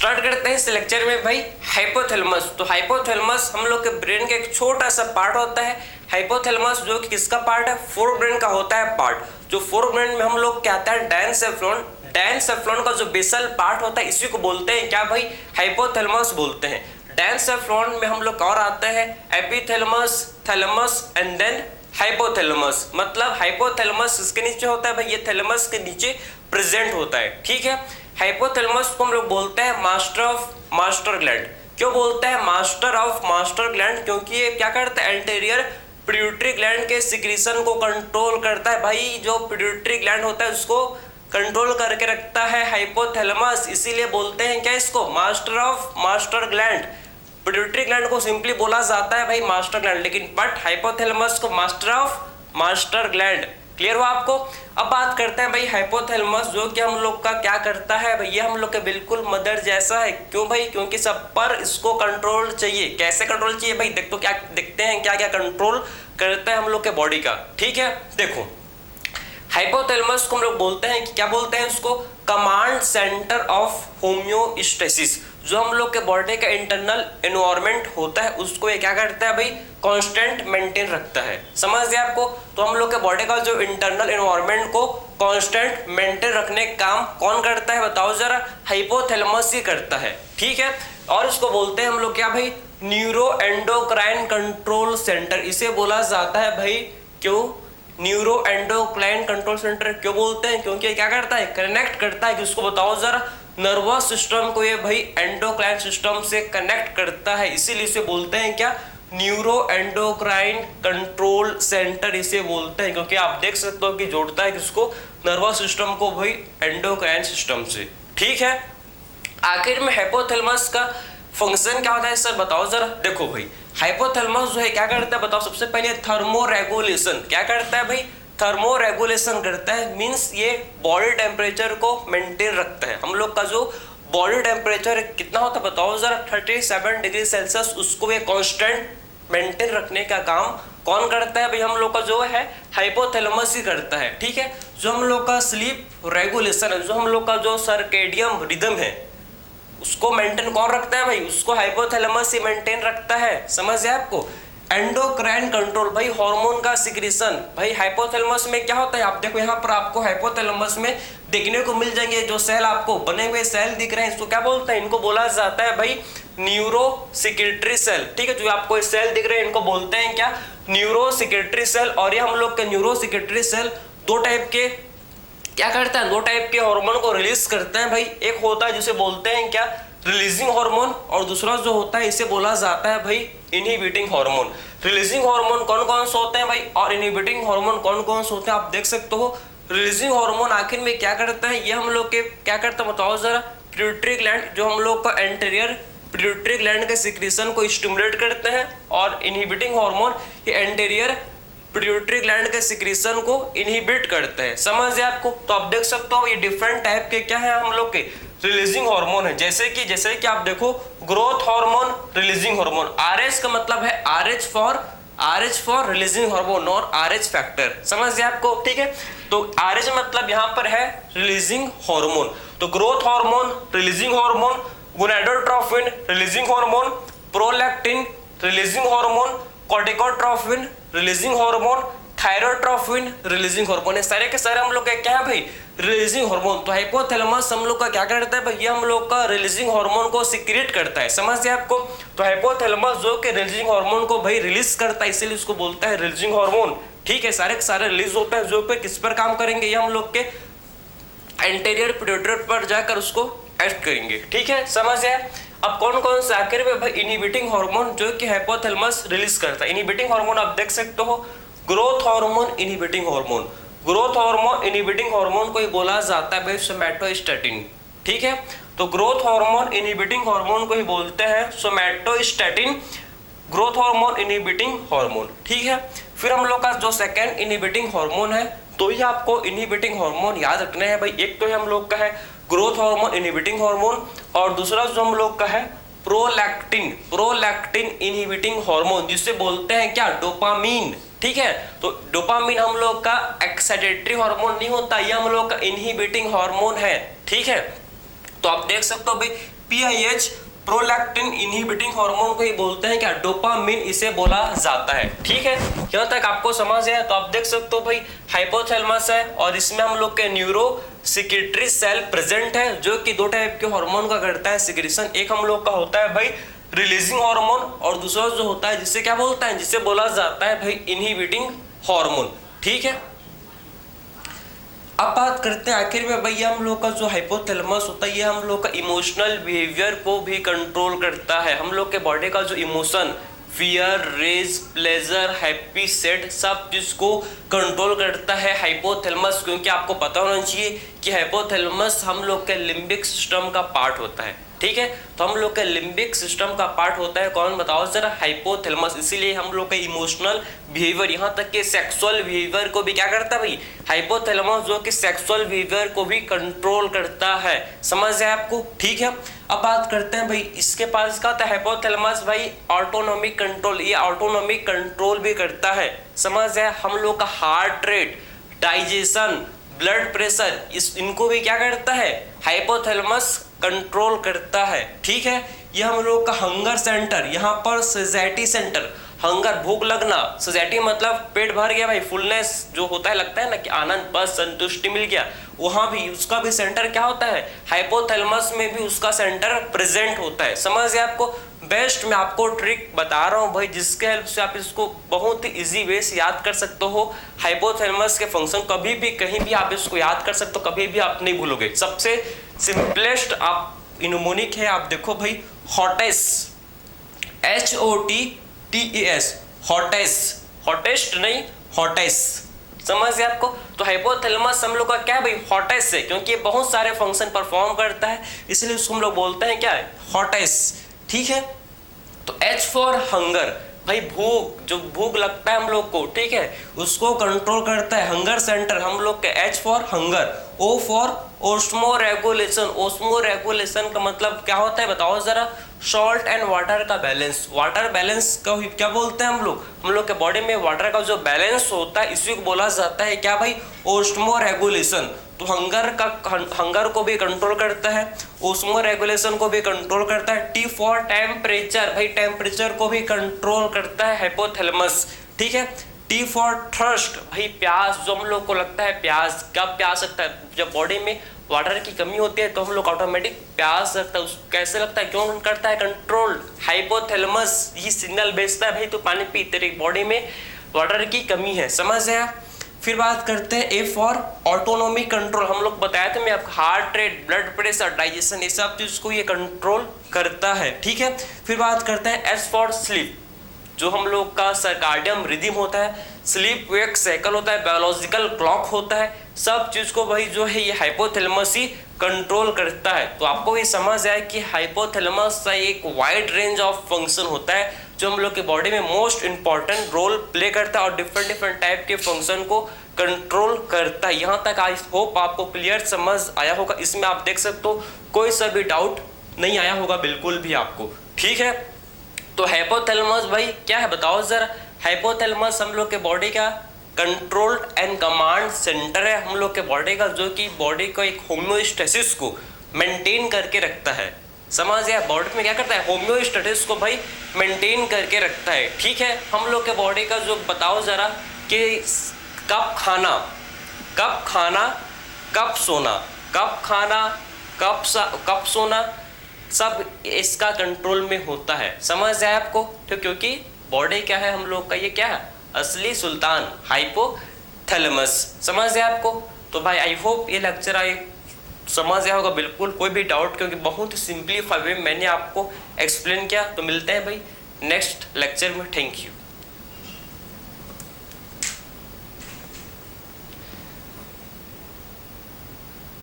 Start करते हैं इस लेक्चर में भाई हाइपोथैलेमस। तो हाइपोथैलेमस हम लोग के ब्रेन का एक छोटा सा पार्ट होता है। हाइपोथैलेमस जो कि किसका पार्ट है, फोर ब्रेन का होता है पार्ट। जो फोर ब्रेन में हम लोग क्या आता है, डायनसेफ्लॉन। डायनसेफ्लॉन का जो बेसल पार्ट होता है इसी को बोलते हैं क्या भाई, हाइपोथैलेमस बोलते हैं। डायनसेफ्लॉन में हम लोग और आते हैं epithalamus, thalamus and then hypothalamus. मतलब हाइपोथैलेमस इसके नीचे होता है भाई, ये थैलेमस के नीचे प्रेजेंट होता है। ठीक है, हाइपोथैलेमस को हम लोग बोलते हैं मास्टर ऑफ मास्टर ग्लैंड। क्यों बोलते हैं मास्टर ऑफ मास्टर ग्लैंड, क्योंकि ये क्या करता है, एंटीरियर पिट्यूटरी ग्लैंड के सिक्रीशन को कंट्रोल करता है। भाई जो पिट्यूटरी ग्लैंड होता है उसको कंट्रोल करके रखता है हाइपोथैलेमस, इसीलिए बोलते हैं क्या इसको, master of master gland. Pituitary gland को सिंपली बोला जाता है भाई मास्टर ग्लैंड, लेकिन बट हाइपोथैलेमस को master of master gland. Clear हुआ आपको। अब बात करते हैं भाई हाइपोथैलेमस जो कि हम लोग का क्या करता है भाई, ये हम लोग के बिल्कुल मदर जैसा है। क्यों भाई, क्योंकि सब पर इसको कंट्रोल चाहिए। कैसे कंट्रोल चाहिए भाई, देख तो क्या देखते हैं क्या क्या कंट्रोल करता है हम लोग के बॉडी का। ठीक है, देखो हाइपोथैलेमस को हम लोग बोलते हैं क्या बोलते हैं उसको, कमांड सेंटर ऑफ होम्योस्टेसिस। जो हम लोग के बॉडी का इंटरनल एनवायरनमेंट होता है उसको ये क्या करता है भाई, कांस्टेंट मेंटेन रखता है। समझ गए आपको। तो हम लोग के बॉडी का जो इंटरनल एनवायरनमेंट को कांस्टेंट मेंटेन रखने का काम कौन करता है बताओ जरा, हाइपोथैलेमस ही करता है। ठीक है, और इसको बोलते हैं हम लोग क्या भाई, न्यूरो एंडोक्राइन कंट्रोल सेंटर। इसे बोला जाता है भाई, क्यों न्यूरो एंडोक्राइन कंट्रोल सेंटर क्यों बोलते हैं, क्योंकि ये क्या करता है, कनेक्ट करता है। किसको बताओ जरा, नर्वस सिस्टम को ये भाई एंडोक्राइन सिस्टम से कनेक्ट करता है, इसीलिए इसे बोलते हैं क्या, न्यूरो एंडोक्राइन कंट्रोल सेंटर इसे बोलते हैं। क्योंकि आप देख सकते हो कि जोड़ता है किसको, नर्वस सिस्टम को भाई एंडोक्राइन सिस्टम से। ठीक है, आखिर में हाइपोथैलेमस का फंक्शन क्या होता है सर बताओ जरा। देखो भाई हाइपोथैलेमस जो है क्या करता है बताओ, सबसे पहले थर्मो रेगुलेशन। क्या करता है भाई, थर्मो रेगुलेशन करता है। मींस ये बॉडी टेम्परेचर को मेंटेन रखता है। हम लोग का जो बॉडी टेम्परेचर कितना होता है बताओ जरा, 37 डिग्री सेल्सियस, उसको ये कांस्टेंट मेंटेन रखने का काम कौन करता है भाई, हम लोग का जो है हाइपोथैलेमस ही करता है। ठीक है, जो हम लोग का स्लीप रेगुलेशन है, जो हम लोग का जो सर्केडियम रिदम है उसको मेंटेन कौन रखता है भाई, उसको हाइपोथैलेमस ही मेंटेन रखता है। समझ गए आपको। एंडोक्राइन कंट्रोल भाई, हार्मोन का सिक्रीशन भाई हाइपोथैलेमस में क्या होता है, आप देखो यहाँ पर आपको हाइपोथैलेमस में देखने को मिल जाएंगे जो सेल आपको बने हुए सेल दिख रहे हैं, इसको क्या बोलते हैं, इनको बोला जाता है भाई न्यूरो सिक्रेटरी सेल। ठीक है, जो आपको सेल दिख रहे हैं इनको बोलते हैं क्या, न्यूरो सिक्रेटरी सेल। और ये हम लोग के न्यूरो सिक्रेटरी सेल दो टाइप के क्या करता है, दो टाइप के हार्मोन को रिलीज करते हैं भाई। एक होता है जिसे बोलते हैं क्या, रिलीजिंग हार्मोन, और दूसरा जो होता है इसे बोला जाता है भाई इनहिबिटिंग हार्मोन। रिलीजिंग हार्मोन कौन कौन से होते हैं भाई, और इनहिबिटिंग हार्मोन कौन कौन से होते हैं आप देख सकते हो। रिलीजिंग हार्मोन आखिर में क्या करता है, ये हम लोग के क्या करता है बताओ जरा, पिट्यूटरी ग्लैंड, जो हम लोग का एंटीरियर पिट्यूटरी ग्लैंड के सिक्रीशन को स्टिमुलेट करते हैं। और इनहिबिटिंग हार्मोन ये एंटीरियर पिट्यूटरी ग्लैंड के सिक्रीशन को इनहिबिट करते हैं। समझ गए आपको। तो आप देख सकते हो ये डिफरेंट टाइप के क्या है हम लोग के रिलीजिंग हार्मोन है। जैसे कि आप देखो growth hormone, releasing hormone, RH का मतलब है आरएच फॉर रिलीजिंग हार्मोन और आरएच फैक्टर। समझ गए आपको। ठीक है, तो आरएच मतलब यहाँ पर है रिलीजिंग हार्मोन। तो growth hormone releasing hormone, gonadotrophin releasing hormone, prolactin releasing hormone, corticotrophin releasing hormone, thyrotrophin releasing hormone, सारे के सारे हम लोग का क्या है भाई, रिलीजिंग हार्मोन। तो हाइपोथैलेमस हम लोग का क्या करता है भाई, ये हम लोग का रिलीजिंग हार्मोन को सिक्रेट करता है। समझ गए आपको। तो हाइपोथैलेमस जो कि रिलीजिंग हार्मोन को भाई रिलीज करता है, इसीलिए इसको बोलता है रिलीजिंग हार्मोन। ठीक है, सारे के सारे रिलीज होते हैं जो पे किस पर काम करेंगे, ये हम लोग के एंटीरियर पिट्यूटरी पर जाकर उसको एक्ट करेंगे। ठीक है, समझ गए। अब कौन कौन से आखिर में भाई इनहिबिटिंग हार्मोन जो कि हाइपोथैलेमस रिलीज करता है। इनहिबिटिंग हार्मोन आप देख सकते हो, growth hormone inhibiting hormone, growth hormone inhibiting hormone को ही बोला जाता है भाई सोमैटोस्टैटिन। ठीक है, तो ग्रोथ हार्मोन इनहिबिटिंग हार्मोन को ही बोलते हैं somatostatin, growth hormone inhibiting hormone. ठीक है, फिर हम लोग का जो सेकेंड इनहिबिटिंग हार्मोन है, तो ही आपको इनहिबिटिंग हार्मोन याद रखने हैं भाई। एक तो हम लोग का है ग्रोथ हार्मोन इनहिबिटिंग हार्मोन, और दूसरा जो हम लोग का है प्रोलैक्टिन इनहिबिटिंग हार्मोन, जिसे बोलते हैं क्या, डोपामीन। ठीक है, तो डोपामीन हम लोग का एक्साइटेटरी हार्मोन नहीं होता, ये हम लोग का इनहिबिटिंग हार्मोन है। ठीक है, तो आप देख सकते हो भाई PIH प्रोलैक्टिन इनहिबिटिंग हार्मोन को ही बोलते हैं क्या, डोपामिन इसे बोला जाता है। ठीक है, यहाँ तक आपको समझ है। तो आप देख सकते हो भाई हाइपोथैलेमस है और इसमें हम लोग के न्यूरो सिक्रेटरी सेल प्रेजेंट है जो कि दो टाइप के हार्मोन का करता है सिक्रेशन। एक हम लोग का होता है भाई रिलीजिंग हार्मोन और दूसरा जो होता है जिससे क्या बोलता है, जिसे बोला जाता है भाई इनहिबिटिंग हार्मोन। ठीक है, अब बात करते हैं आखिर में भैया हम लोग का जो हाइपोथैलेमस होता है ये हम लोग का इमोशनल बिहेवियर को भी कंट्रोल करता है। हम लोग के बॉडी का जो emotion, fear, rage, pleasure, happy, sad, सब चीज को कंट्रोल करता है हाइपोथैलेमस। क्योंकि आपको पता होना चाहिए कि हाइपोथैलेमस हम लोग के लिम्बिक सिस्टम का पार्ट होता है। ठीक है, तो हम लोग के लिम्बिक सिस्टम का पार्ट होता है कौन, बताओ जरा, हाइपोथैलेमस। इसीलिए हम लोग के इमोशनल बिहेवियर, यहाँ तक कि सेक्सुअल बिहेवियर को भी क्या करता है भाई, हाइपोथैलेमस, जो कि सेक्सुअल बिहेवियर को भी कंट्रोल करता है। समझ है आपको। ठीक है, अब बात करते हैं भाई इसके पास क्या होता है, हाइपोथैलेमस भाई ऑटोनोमिक कंट्रोल, ये ऑटोनोमिक कंट्रोल भी करता है। समझ है, हम लोग का heart rate, digestion, blood pressure, इनको भी क्या करता है, हाइपोथैलेमस कंट्रोल करता है। ठीक है, ये हम लोग का हंगर सेंटर, यहाँ पर सेजेटी सेंटर, हंगर भूख लगना, सेजेटी मतलब पेट भर गया भाई, फुलनेस जो होता है, लगता है ना कि आनंद, बस संतुष्टि मिल गया, वहां भी उसका भी सेंटर क्या होता है, हाइपोथैलेमस में भी उसका सेंटर प्रेजेंट होता है। समझ गए आपको। बेस्ट मैं आपको ट्रिक बता रहा हूँ भाई जिसके हेल्प से आप इसको बहुत ही इजी वे से याद कर सकते हो। हाइपोथैलेमस के फंक्शन कभी भी कहीं भी आप इसको याद कर सकते हो, कभी भी आप नहीं भूलोगे। सबसे सिंपलेस्ट आप इनमोनिक है, आप देखो भाई हॉटेस, HOTTES, हॉटेस, हॉटेस्ट नहीं हॉटेस। समझ गए आपको। तो हाइपोथैलेमस हम लोग का क्या है भाई, हॉटेस है, क्योंकि ये बहुत सारे फंक्शन परफॉर्म करता है, इसलिए उसको हम लोग बोलते हैं क्या है, हॉटेस। ठीक है, तो H फॉर हंगर, भाई भूख, जो भूख लगता है हम लोग को, ठीक है, उसको कंट्रोल करता है हंगर सेंटर हम लोग के, H for hunger. O for osmo regulation, osmo regulation का मतलब क्या होता है बताओ जरा, सॉल्ट एंड वाटर का बैलेंस। वाटर बैलेंस का क्या बोलते हैं हम लोग के बॉडी में वाटर का जो बैलेंस होता है इसी को बोला जाता है क्या भाई, ओस्मो रेगुलेशन। तो हंगर को भी कंट्रोल करता है, ओस्मो रेगुलेशन को भी कंट्रोल करता है। T फॉर टेम्परेचर, भाई टेम्परेचर को भी कंट्रोल करता है हाइपोथैलेमस। ठीक है, T फॉर थर्स्ट, भाई प्यास, जो हम लोग को लगता है प्यास, कब प्यास लगता है, जब बॉडी में वाटर की कमी होती है तो हम लोग ऑटोमेटिक प्यास लगता है। कैसे लगता है, क्यों करता है कंट्रोल, हाइपोथैलेमस ये सिग्नल भेजता है भाई तो पानी पी, तेरी बॉडी में वाटर की कमी है। समझ आया। फिर बात करते हैं A फॉर ऑटोनोमिक कंट्रोल, हम लोग बताया था मैं आपका, heart rate, blood pressure, digestion, ये सब चीज को ये कंट्रोल करता है। ठीक है, फिर बात करते हैं S फॉर स्लीप, जो हम लोग का सर्काडियम रिदम होता है, स्लीप वेक साइकिल होता है, बायोलॉजिकल क्लॉक होता है, सब चीज को भाई जो है ये हाइपोथैलेमस ही कंट्रोल करता है। तो आपको ये समझ आए कि हाइपोथैलेमस का एक वाइड रेंज ऑफ फंक्शन होता है जो हम लोग के बॉडी में मोस्ट इंपॉर्टेंट रोल प्ले करता है और डिफरेंट टाइप के फंक्शन को कंट्रोल करता है। यहाँ तक आई होप आपको क्लियर समझ आया होगा। इसमें आप देख सकते हो कोई सा भी डाउट नहीं आया होगा बिल्कुल भी आपको। ठीक है, तो हाइपोथैलेमस भाई क्या है बताओ जरा। हाइपोथैलेमस हम लोग के बॉडी का कंट्रोल एंड कमांड सेंटर है हम लोग के बॉडी का, जो कि बॉडी को एक होम्योस्टेसिस को मेंटेन करके रखता है। समझ गया, बॉडी में क्या करता है, होम्योस्टेसिस को भाई मेंटेन करके रखता है। ठीक है, हम लोग के बॉडी का जो बताओ जरा कि कब खाना, कब सोना, कब सोना, सब इसका कंट्रोल में होता है। समझ जाए आपको। तो क्योंकि बॉडी क्या है हम लोग का, ये क्या है, असली सुल्तान हाइपोथैलेमस। समझ जाए आपको। तो भाई आई होप ये लेक्चर आई समझ आया होगा बिल्कुल, कोई भी डाउट, क्योंकि बहुत ही सिंपलीफाई वे मैंने आपको एक्सप्लेन किया। तो मिलते हैं भाई नेक्स्ट लेक्चर में। Thank you.